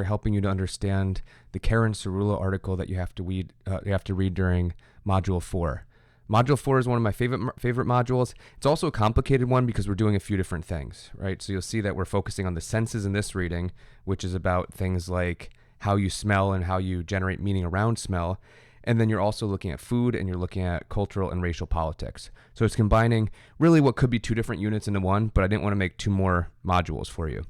helping you to understand the Karen Cerulo article that you have to read during Module 4. Module 4 is one of my favorite modules. It's also a complicated one because we're doing a few different things, right? So you'll see that we're focusing on the senses in this reading, which is about things like how you smell and how you generate meaning around smell. And then you're also looking at food, and you're looking at cultural and racial politics. So it's combining really what could be two different units into one, but I didn't want to make two more modules for you.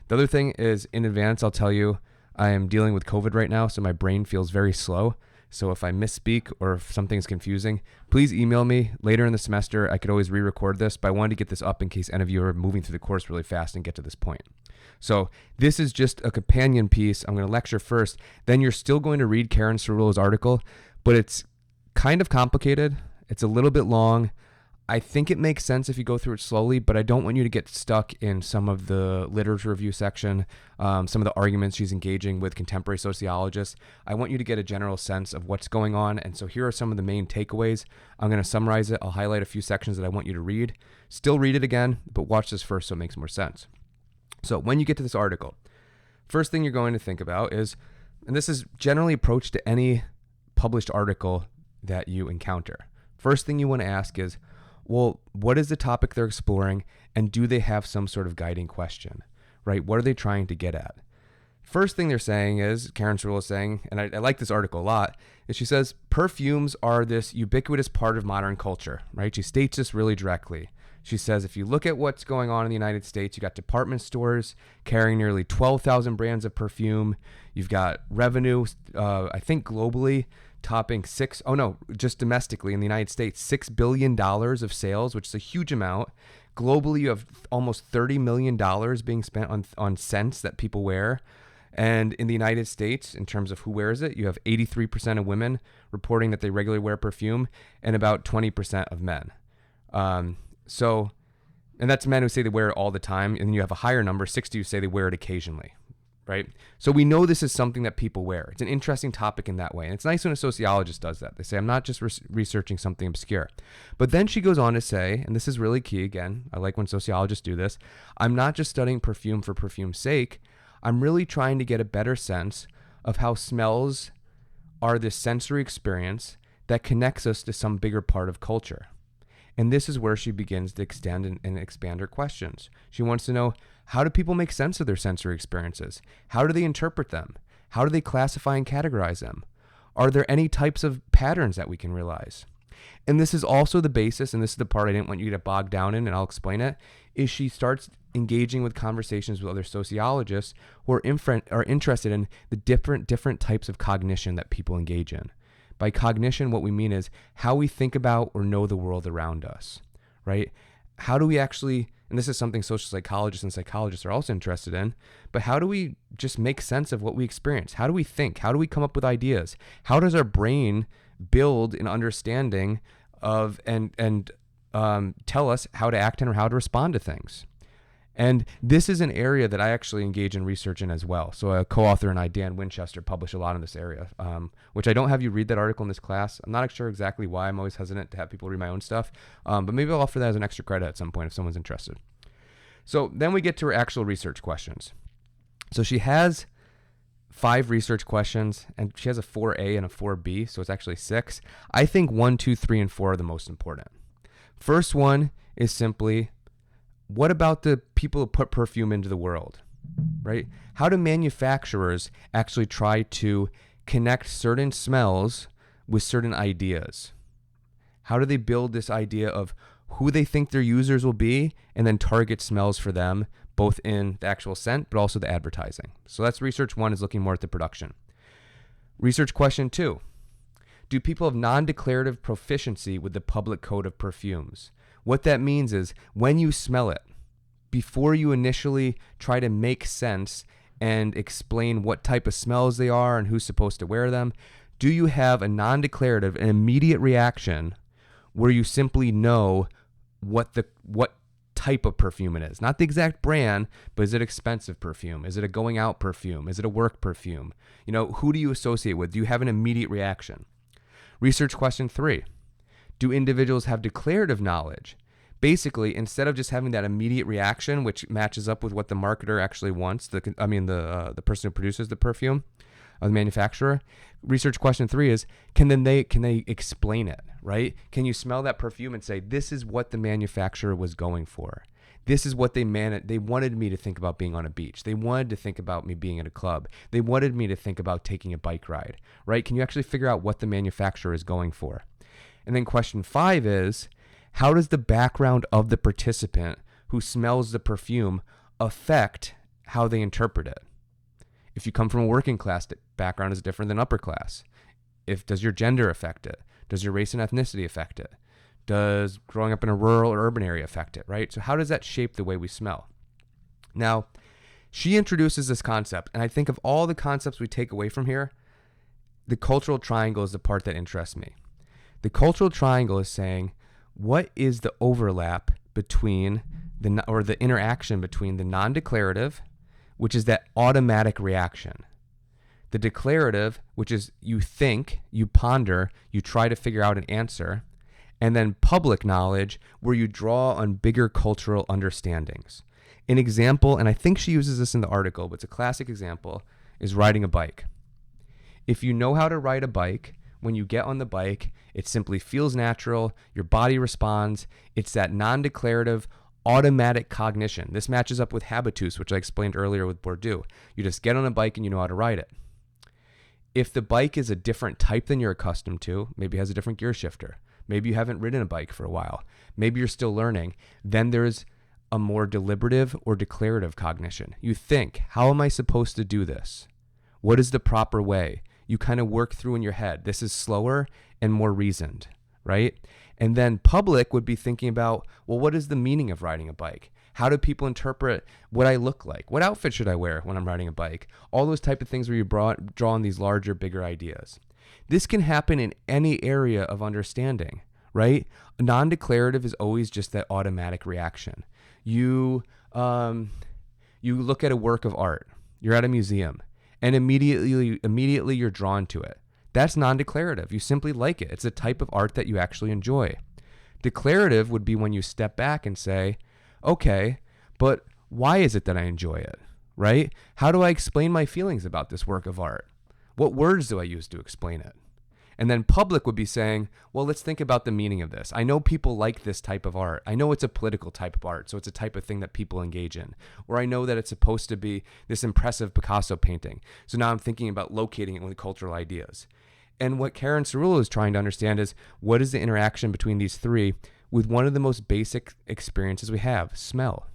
The other thing is, in advance, I'll tell you, I am dealing with COVID right now, so my brain feels very slow. So if I misspeak or if something's confusing, please email me later in the semester. I could always re-record this, but I wanted to get this up in case any of you are moving through the course really fast and get to this point. So this is just a companion piece. I'm going to lecture first. Then you're still going to read Karen Cerulo's article, but it's kind of complicated. It's a little bit long. I think it makes sense if you go through it slowly, but I don't want you to get stuck in some of the literature review section, some of the arguments she's engaging with contemporary sociologists. I want you to get a general sense of what's going on. And so here are some of the main takeaways. I'm going to summarize it. I'll highlight a few sections that I want you to read. Still read it again, but watch this first so it makes more sense. So when you get to this article, first thing you're going to think about is, and this is generally approached to any published article that you encounter. First thing you want to ask is, well, what is the topic they're exploring, and do they have some sort of guiding question, right? What are they trying to get at? First thing they're saying is, Karen Cerulo is saying, and I like this article a lot, is she says, perfumes are this ubiquitous part of modern culture, right? She states this really directly. She says, if you look at what's going on in the United States, you got department stores carrying nearly 12,000 brands of perfume. You've got revenue, I think globally, topping just domestically in the United States, $6 billion of sales, which is a huge amount. Globally, you have almost $30 million being spent on scents that people wear. And in the United States, in terms of who wears it, you have 83% of women reporting that they regularly wear perfume, and about 20% of men. And that's men who say they wear it all the time. And then you have a higher number, 60, who say they wear it occasionally. Right? So we know this is something that people wear. It's an interesting topic in that way. And it's nice when a sociologist does that. They say, I'm not just researching something obscure. But then she goes on to say, and this is really key again, I like when sociologists do this, I'm not just studying perfume for perfume's sake. I'm really trying to get a better sense of how smells are this sensory experience that connects us to some bigger part of culture. And this is where she begins to extend and expand her questions. She wants to know, how do people make sense of their sensory experiences? How do they interpret them? How do they classify and categorize them? Are there any types of patterns that we can realize? And this is also the basis, and this is the part I didn't want you to get bogged down in, and I'll explain it, is she starts engaging with conversations with other sociologists who are interested in the different types of cognition that people engage in. By cognition, what we mean is how we think about or know the world around us, right? How do we actually, and this is something social psychologists and psychologists are also interested in, but how do we just make sense of what we experience? How do we think? How do we come up with ideas? How does our brain build an understanding of and tell us how to act and how to respond to things? And this is an area that I actually engage in research in as well. So a co-author and I, Dan Winchester, publish a lot in this area, which I don't have you read that article in this class. I'm not sure exactly why. I'm always hesitant to have people read my own stuff, but maybe I'll offer that as an extra credit at some point if someone's interested. So then we get to her actual research questions. So she has 5 research questions, and she has a 4A and a 4B, so it's actually 6. I think 1, 2, 3, and 4 are the most important. First one is simply, what about the people who put perfume into the world, right? How do manufacturers actually try to connect certain smells with certain ideas? How do they build this idea of who they think their users will be and then target smells for them, both in the actual scent, but also the advertising? So that's research 1, is looking more at the production. Research question 2, do people have non-declarative proficiency with the public code of perfumes? What that means is when you smell it, before you initially try to make sense and explain what type of smells they are and who's supposed to wear them, do you have a non-declarative, an immediate reaction where you simply know what type of perfume it is? Not the exact brand, but is it expensive perfume? Is it a going out perfume? Is it a work perfume? Who do you associate with? Do you have an immediate reaction? Research question 3. Do individuals have declarative knowledge, basically, instead of just having that immediate reaction, which matches up with what the marketer actually wants, the person who produces the perfume, the manufacturer, research question 3 is, can they explain it, right? Can you smell that perfume and say, this is what the manufacturer was going for? This is what they wanted me to think about being on a beach. They wanted to think about me being at a club. They wanted me to think about taking a bike ride, right? Can you actually figure out what the manufacturer is going for? And then question 5 is, how does the background of the participant who smells the perfume affect how they interpret it? If you come from a working class background, is different than upper class. Does your gender affect it? Does your race and ethnicity affect it? Does growing up in a rural or urban area affect it, right? So how does that shape the way we smell? Now, she introduces this concept, and I think of all the concepts we take away from here, the cultural triangle is the part that interests me. The cultural triangle is saying, what is the overlap between the interaction between the non-declarative, which is that automatic reaction, the declarative, which is you think, you ponder, you try to figure out an answer, and then public knowledge, where you draw on bigger cultural understandings. An example, and I think she uses this in the article, but it's a classic example, is riding a bike. If you know how to ride a bike, when you get on the bike, it simply feels natural, your body responds, it's that non-declarative, automatic cognition. This matches up with habitus, which I explained earlier with Bourdieu. You just get on a bike and you know how to ride it. If the bike is a different type than you're accustomed to, maybe it has a different gear shifter, maybe you haven't ridden a bike for a while, maybe you're still learning, then there's a more deliberative or declarative cognition. You think, how am I supposed to do this? What is the proper way? You kind of work through in your head. This is slower and more reasoned, right? And then public would be thinking about, well, what is the meaning of riding a bike? How do people interpret what I look like? What outfit should I wear when I'm riding a bike? All those type of things where you draw on these larger, bigger ideas. This can happen in any area of understanding, right? Non-declarative is always just that automatic reaction. You look at a work of art. You're at a museum, and immediately you're drawn to it. That's non-declarative. You simply like it. It's a type of art that you actually enjoy. Declarative would be when you step back and say, okay, but why is it that I enjoy it, right? How do I explain my feelings about this work of art? What words do I use to explain it? And then public would be saying, well, let's think about the meaning of this. I know people like this type of art. I know it's a political type of art, so it's a type of thing that people engage in. Or I know that it's supposed to be this impressive Picasso painting. So now I'm thinking about locating it with cultural ideas. And what Karen Cerulo is trying to understand is, what is the interaction between these three with one of the most basic experiences we have, smell.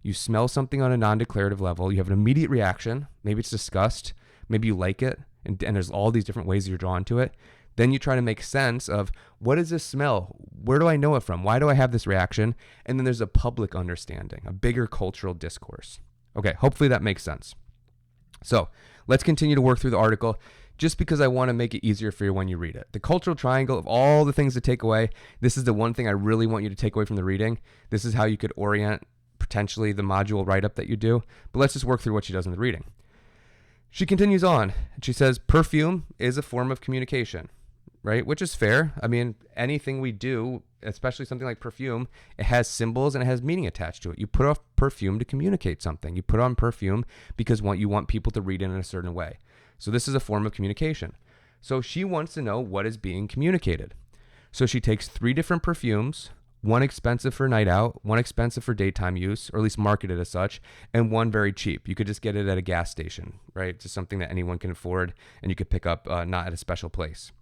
You smell something on a non-declarative level. You have an immediate reaction. Maybe it's disgust. Maybe you like it. And there's all these different ways you're drawn to it. Then you try to make sense of, what is this smell? Where do I know it from? Why do I have this reaction? And then there's a public understanding, a bigger cultural discourse. Okay, hopefully that makes sense. So let's continue to work through the article, just because I want to make it easier for you when you read it. The cultural triangle, of all the things to take away, this is the one thing I really want you to take away from the reading. This is how you could orient potentially the module write-up that you do. But let's just work through what she does in the reading. She continues on, and she says, perfume is a form of communication, right? Which is fair. I mean, anything we do, especially something like perfume, it has symbols and it has meaning attached to it. You put on perfume to communicate something. You put on perfume because you want people to read it in a certain way. So this is a form of communication. So she wants to know what is being communicated. So she takes 3 different perfumes, one expensive for night out, one expensive for daytime use, or at least marketed as such, and one very cheap. You could just get it at a gas station, right? Just something that anyone can afford and you could pick up not at a special place.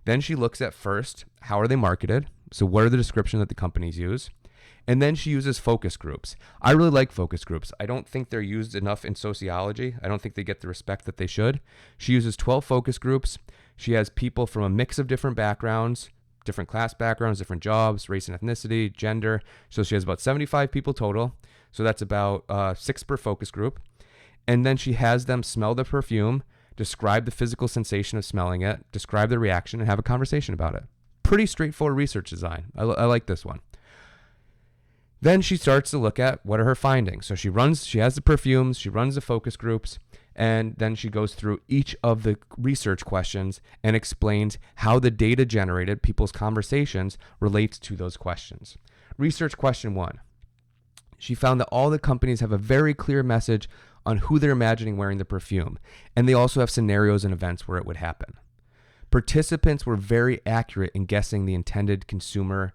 Then she looks at first, how are they marketed? So what are the descriptions that the companies use? And then she uses focus groups. I really like focus groups. I don't think they're used enough in sociology. I don't think they get the respect that they should. She uses 12 focus groups. She has people from a mix of different backgrounds, different class backgrounds, different jobs, race and ethnicity, gender. So she has about 75 people total. So that's about 6 per focus group. And then she has them smell the perfume, describe the physical sensation of smelling it, describe the reaction, and have a conversation about it. Pretty straightforward research design. I like this one. Then she starts to look at what are her findings. So she has the perfumes, she runs the focus groups, and then she goes through each of the research questions and explains how the data generated, people's conversations, relates to those questions. Research question 1. She found that all the companies have a very clear message on who they're imagining wearing the perfume, and they also have scenarios and events where it would happen. Participants were very accurate in guessing the intended consumer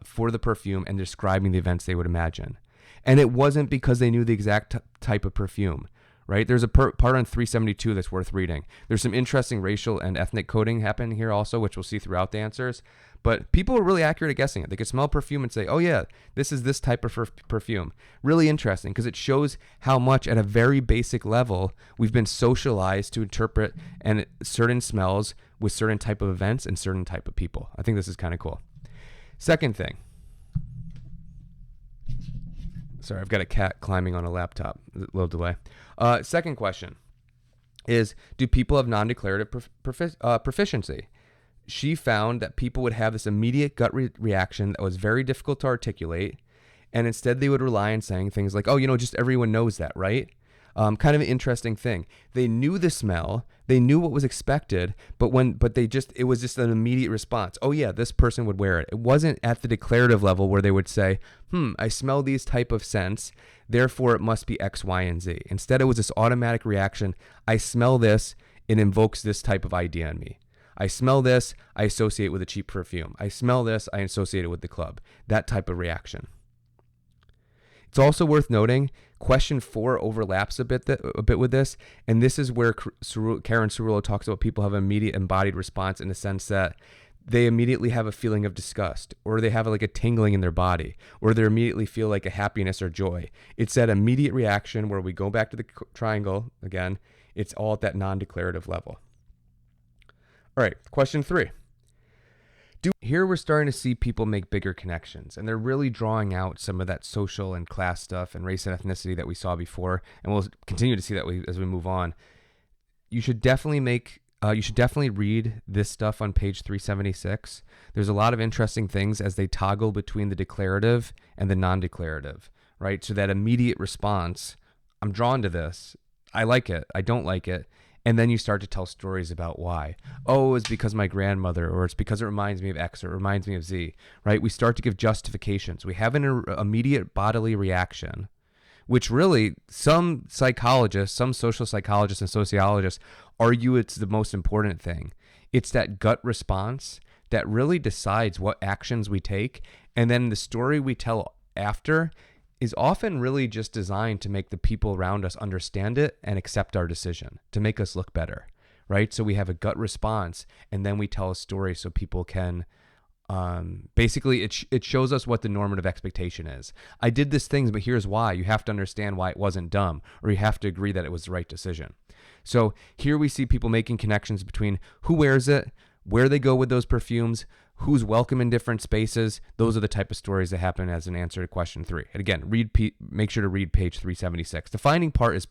for the perfume and describing the events they would imagine. And it wasn't because they knew the exact type of perfume, right? There's a part on 372 that's worth reading. There's some interesting racial and ethnic coding happening here also, which we'll see throughout the answers. But people were really accurate at guessing it. They could smell perfume and say, oh yeah, this is this type of perfume. Really interesting because it shows how much at a very basic level we've been socialized to interpret and certain smells with certain type of events and certain type of people. I think this is kind of cool. Second thing. Sorry, I've got a cat climbing on a laptop. A little delay. Second question is, do people have non-declarative proficiency? She found that people would have this immediate gut reaction that was very difficult to articulate, and instead they would rely on saying things like, oh, just everyone knows that, right? Kind of an interesting thing. They knew the smell, they knew what was expected, but it was just an immediate response. Oh yeah, this person would wear it. It wasn't at the declarative level where they would say, I smell these type of scents, therefore it must be X, Y, and Z. Instead, it was this automatic reaction. I smell this, it invokes this type of idea in me. I smell this, I associate with a cheap perfume. I smell this, I associate it with the club. That type of reaction. It's also worth noting, question 4 overlaps a bit with this, and this is where Karen Cerulo talks about people have an immediate embodied response in the sense that they immediately have a feeling of disgust, or they have like a tingling in their body, or they immediately feel like a happiness or joy. It's that immediate reaction where we go back to the triangle again. It's all at that non-declarative level. All right, question 3. Here we're starting to see people make bigger connections, and they're really drawing out some of that social and class stuff and race and ethnicity that we saw before, and we'll continue to see that as we move on. You should definitely read this stuff on page 376. There's a lot of interesting things as they toggle between the declarative and the non-declarative, right? So that immediate response, I'm drawn to this, I like it, I don't like it. And then you start to tell stories about why. Oh, it's because my grandmother, or it's because it reminds me of X, or it reminds me of Z, right? We start to give justifications. We have an immediate bodily reaction, which really some psychologists, some social psychologists and sociologists argue it's the most important thing. It's that gut response that really decides what actions we take. And then the story we tell after is often really just designed to make the people around us understand it and accept our decision, to make us look better, right? So we have a gut response, and then we tell a story so people can, basically it shows us what the normative expectation is. I did this thing, but here's why. You have to understand why it wasn't dumb, or you have to agree that it was the right decision. So here we see people making connections between who wears it, where they go with those perfumes, who's welcome in different spaces. Those are the type of stories that happen as an answer to question 3. And again, make sure to read page 376. The finding part is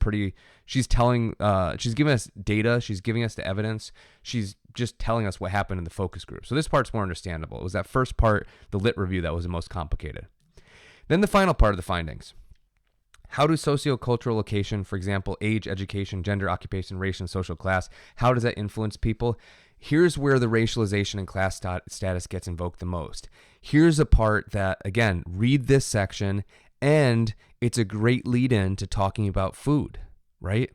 she's giving us data. She's giving us the evidence. She's just telling us what happened in the focus group. So this part's more understandable. It was that first part, the lit review, that was the most complicated. Then the final part of the findings. How do sociocultural location, for example, age, education, gender, occupation, race, and social class, how does that influence people? Here's where the racialization and class status gets invoked the most. Here's a part that, again, read this section, and it's a great lead-in to talking about food, right?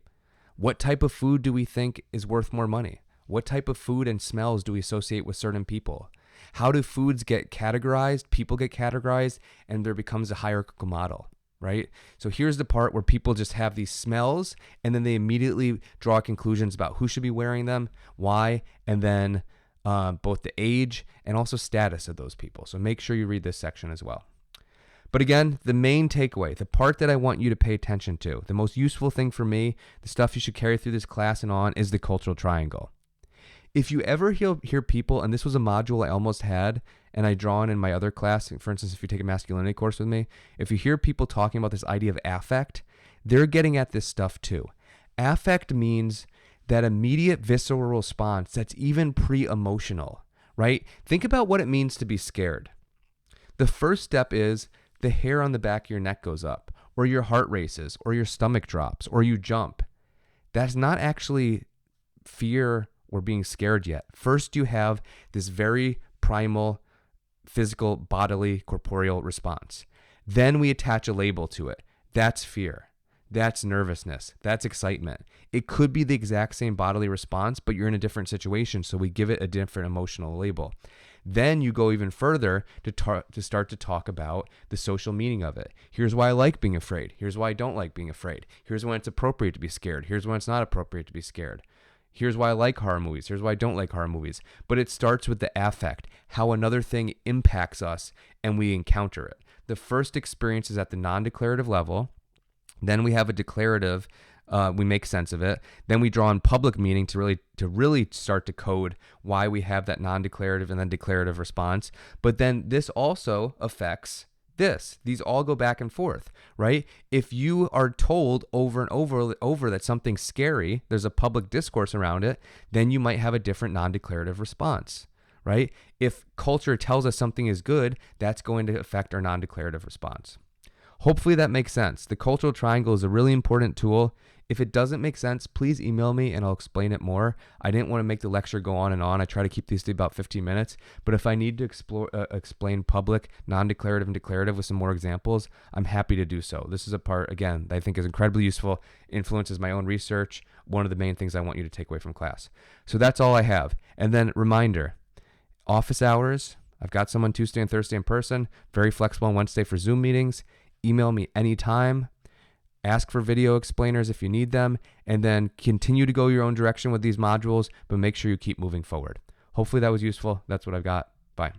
What type of food do we think is worth more money? What type of food and smells do we associate with certain people? How do foods get categorized, people get categorized, and there becomes a hierarchical model? Right? So here's the part where people just have these smells, and then they immediately draw conclusions about who should be wearing them, why, and then both the age and also status of those people. So make sure you read this section as well. But again, the main takeaway, the part that I want you to pay attention to, the most useful thing for me, the stuff you should carry through this class and on, is the cultural triangle. If you ever hear people, and this was a module I almost had, and I draw on in my other class, for instance, if you take a masculinity course with me, if you hear people talking about this idea of affect, they're getting at this stuff too. Affect means that immediate visceral response that's even pre-emotional, right? Think about what it means to be scared. The first step is the hair on the back of your neck goes up, or your heart races, or your stomach drops, or you jump. That's not actually fear or being scared yet. First, you have this very primal physical, bodily, corporeal response. Then we attach a label to it. That's fear. That's nervousness. That's excitement. It could be the exact same bodily response, but you're in a different situation, so we give it a different emotional label. Then you go even further to start to talk about the social meaning of it. Here's why I like being afraid. Here's why I don't like being afraid. Here's when it's appropriate to be scared. Here's when it's not appropriate to be scared. Here's why I like horror movies. Here's why I don't like horror movies. But it starts with the affect, how another thing impacts us and we encounter it. The first experience is at the non-declarative level. Then we have a declarative, we make sense of it. Then we draw on public meaning to really start to code why we have that non-declarative and then declarative response. But then this also affects this. These all go back and forth, right? If you are told over and over that something's scary, there's a public discourse around it, then you might have a different non-declarative response, right? If culture tells us something is good, that's going to affect our non-declarative response. Hopefully that makes sense. The cultural triangle is a really important tool. If it doesn't make sense, please email me and I'll explain it more. I didn't want to make the lecture go on and on. I try to keep these to about 15 minutes. But if I need to explain public, non-declarative, and declarative with some more examples, I'm happy to do so. This is a part, again, that I think is incredibly useful, influences my own research, one of the main things I want you to take away from class. So that's all I have. And then reminder, office hours. I've got someone Tuesday and Thursday in person, very flexible on Wednesday for Zoom meetings. Email me anytime. Ask for video explainers if you need them, and then continue to go your own direction with these modules, but make sure you keep moving forward. Hopefully that was useful. That's what I've got. Bye.